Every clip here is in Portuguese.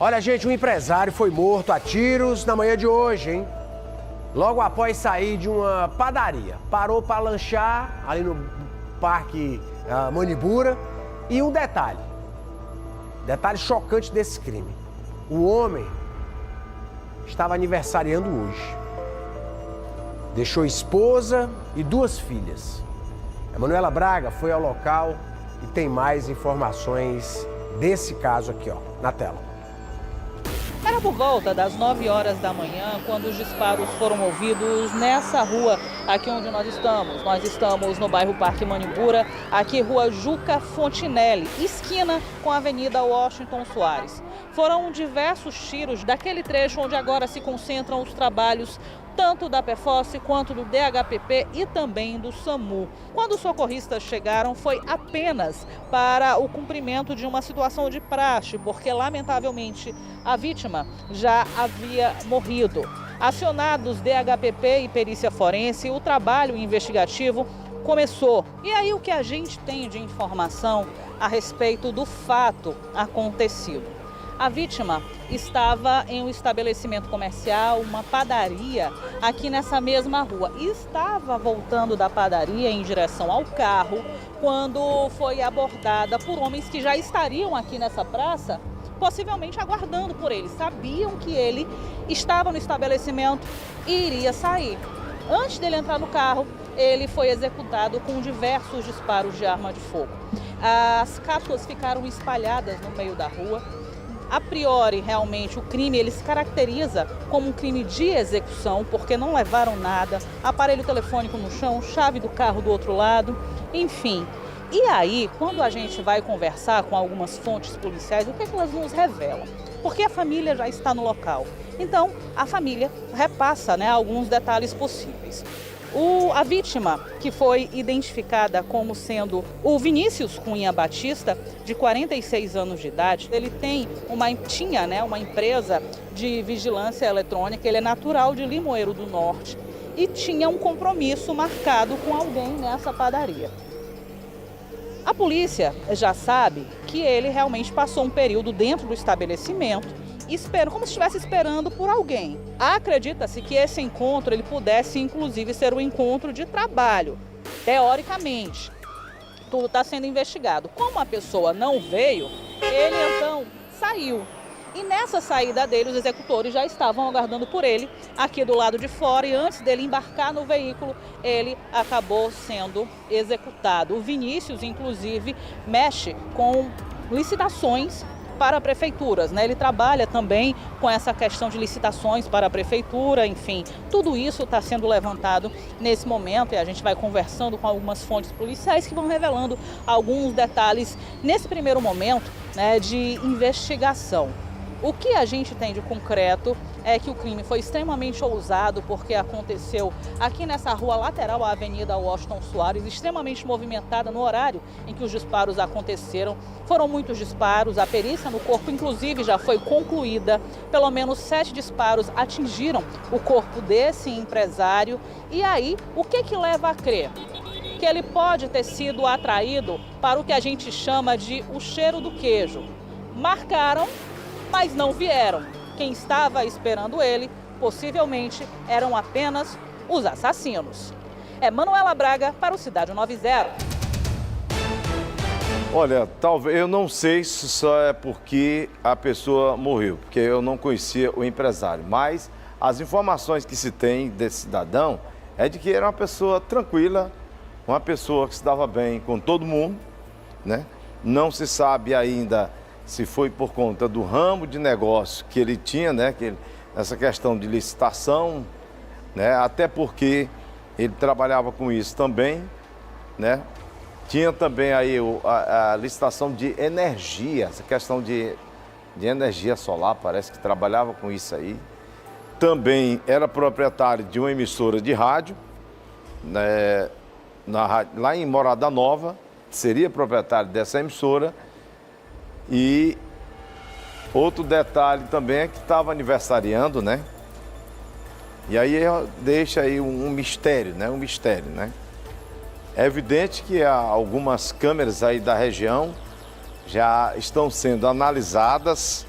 Olha, gente, um empresário foi morto a tiros na manhã de hoje, hein? Logo após sair de uma padaria. Parou para lanchar ali no Parque Manibura. E um detalhe chocante desse crime. O homem estava aniversariando hoje. Deixou esposa e 2 filhas. A Manuela Braga foi ao local e tem mais informações desse caso aqui, ó, na tela. Era por volta das 9 horas da manhã quando os disparos foram ouvidos nessa rua aqui onde nós estamos. Nós estamos no bairro Parque Manibura, aqui Rua Juca Fontinelli, esquina com a Avenida Washington Soares. Foram diversos tiros daquele trecho onde agora se concentram os trabalhos tanto da PFOS quanto do DHPP e também do SAMU. Quando os socorristas chegaram, foi apenas para o cumprimento de uma situação de praxe, porque lamentavelmente a vítima já havia morrido. Acionados DHPP e perícia forense, o trabalho investigativo começou. E aí o que a gente tem de informação a respeito do fato acontecido? A vítima estava em um estabelecimento comercial, uma padaria, aqui nessa mesma rua. E estava voltando da padaria em direção ao carro quando foi abordada por homens que já estariam aqui nessa praça, possivelmente aguardando por ele. Sabiam que ele estava no estabelecimento e iria sair. Antes dele entrar no carro, ele foi executado com diversos disparos de arma de fogo. As cápsulas ficaram espalhadas no meio da rua. A priori, realmente, o crime ele se caracteriza como um crime de execução, porque não levaram nada, aparelho telefônico no chão, chave do carro do outro lado, enfim. E aí, quando a gente vai conversar com algumas fontes policiais, o que é que elas nos revelam? Porque a família já está no local. Então, a família repassa, alguns detalhes possíveis. A vítima, que foi identificada como sendo o Vinícius Cunha Batista, de 46 anos de idade, ele tinha uma empresa de vigilância eletrônica, ele é natural de Limoeiro do Norte e tinha um compromisso marcado com alguém nessa padaria. A polícia já sabe que ele realmente passou um período dentro do estabelecimento, como se estivesse esperando por alguém. Acredita-se que esse encontro ele pudesse, inclusive, ser um encontro de trabalho, teoricamente. Tudo está sendo investigado. Como a pessoa não veio, ele então saiu. E nessa saída dele, os executores já estavam aguardando por ele aqui do lado de fora e antes dele embarcar no veículo, ele acabou sendo executado. O Vinícius, inclusive, mexe com licitações para prefeituras, Ele trabalha também com essa questão de licitações para a prefeitura, enfim, tudo isso está sendo levantado nesse momento e a gente vai conversando com algumas fontes policiais que vão revelando alguns detalhes nesse primeiro momento, de investigação. O que a gente tem de concreto é que o crime foi extremamente ousado porque aconteceu aqui nessa rua lateral à Avenida Washington Soares, extremamente movimentada no horário em que os disparos aconteceram. Foram muitos disparos, a perícia no corpo inclusive já foi concluída. Pelo menos 7 disparos atingiram o corpo desse empresário. E aí, o que leva a crer? Que ele pode ter sido atraído para o que a gente chama de o cheiro do queijo. Marcaram, mas não vieram. Quem estava esperando ele, possivelmente, eram apenas os assassinos. É Manuela Braga para o Cidade 90. Olha, talvez, eu não sei se só é porque a pessoa morreu, porque eu não conhecia o empresário, mas as informações que se tem desse cidadão é de que era uma pessoa tranquila, uma pessoa que se dava bem com todo mundo, Não se sabe ainda se foi por conta do ramo de negócio que ele tinha, essa questão de licitação, até porque ele trabalhava com isso também, Tinha também aí a licitação de energia, essa questão de energia solar, parece que trabalhava com isso aí. Também era proprietário de uma emissora de rádio, lá em Morada Nova, seria proprietário dessa emissora. E outro detalhe também é que estava aniversariando, E aí deixa aí um mistério, É evidente que algumas câmeras aí da região já estão sendo analisadas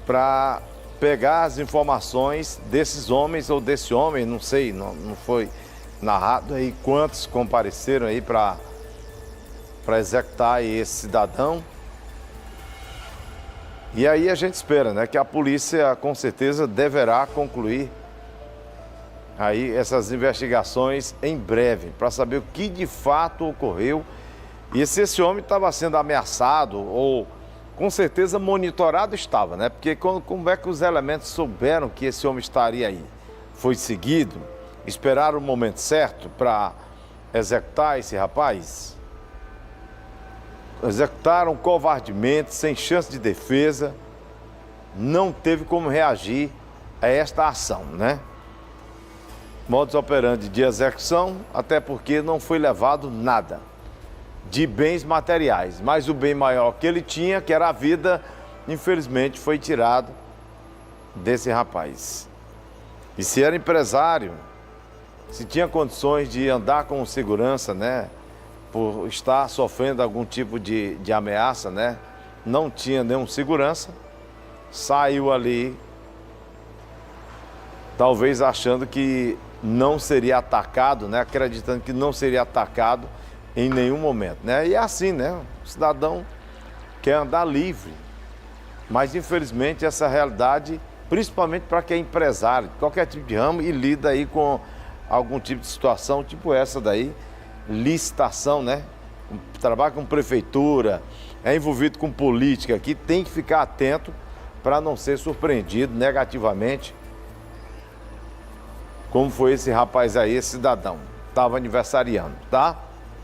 para pegar as informações desses homens ou desse homem, não sei, não foi narrado aí quantos compareceram aí para executar aí esse cidadão. E aí a gente espera, né, que a polícia com certeza deverá concluir aí essas investigações em breve, para saber o que de fato ocorreu e se esse homem estava sendo ameaçado ou com certeza monitorado estava, né? Porque como é que os elementos souberam que esse homem estaria aí? Foi seguido? Esperaram o momento certo para executar esse rapaz? Executaram covardemente, sem chance de defesa, não teve como reagir a esta ação, né? Modus operandi de execução, até porque não foi levado nada de bens materiais, mas o bem maior que ele tinha, que era a vida, infelizmente foi tirado desse rapaz. E se era empresário, se tinha condições de andar com segurança, né, por estar sofrendo algum tipo de ameaça, né, não tinha nenhum segurança, saiu ali, talvez achando que não seria atacado, né, acreditando que não seria atacado em nenhum momento, né? E é assim, né? O cidadão quer andar livre, mas infelizmente essa realidade, principalmente para quem é empresário, qualquer tipo de ramo e lida aí com algum tipo de situação, tipo essa daí, licitação, né? Trabalha com prefeitura, é envolvido com política aqui, tem que ficar atento para não ser surpreendido negativamente, como foi esse rapaz aí, esse cidadão, estava aniversariando, tá?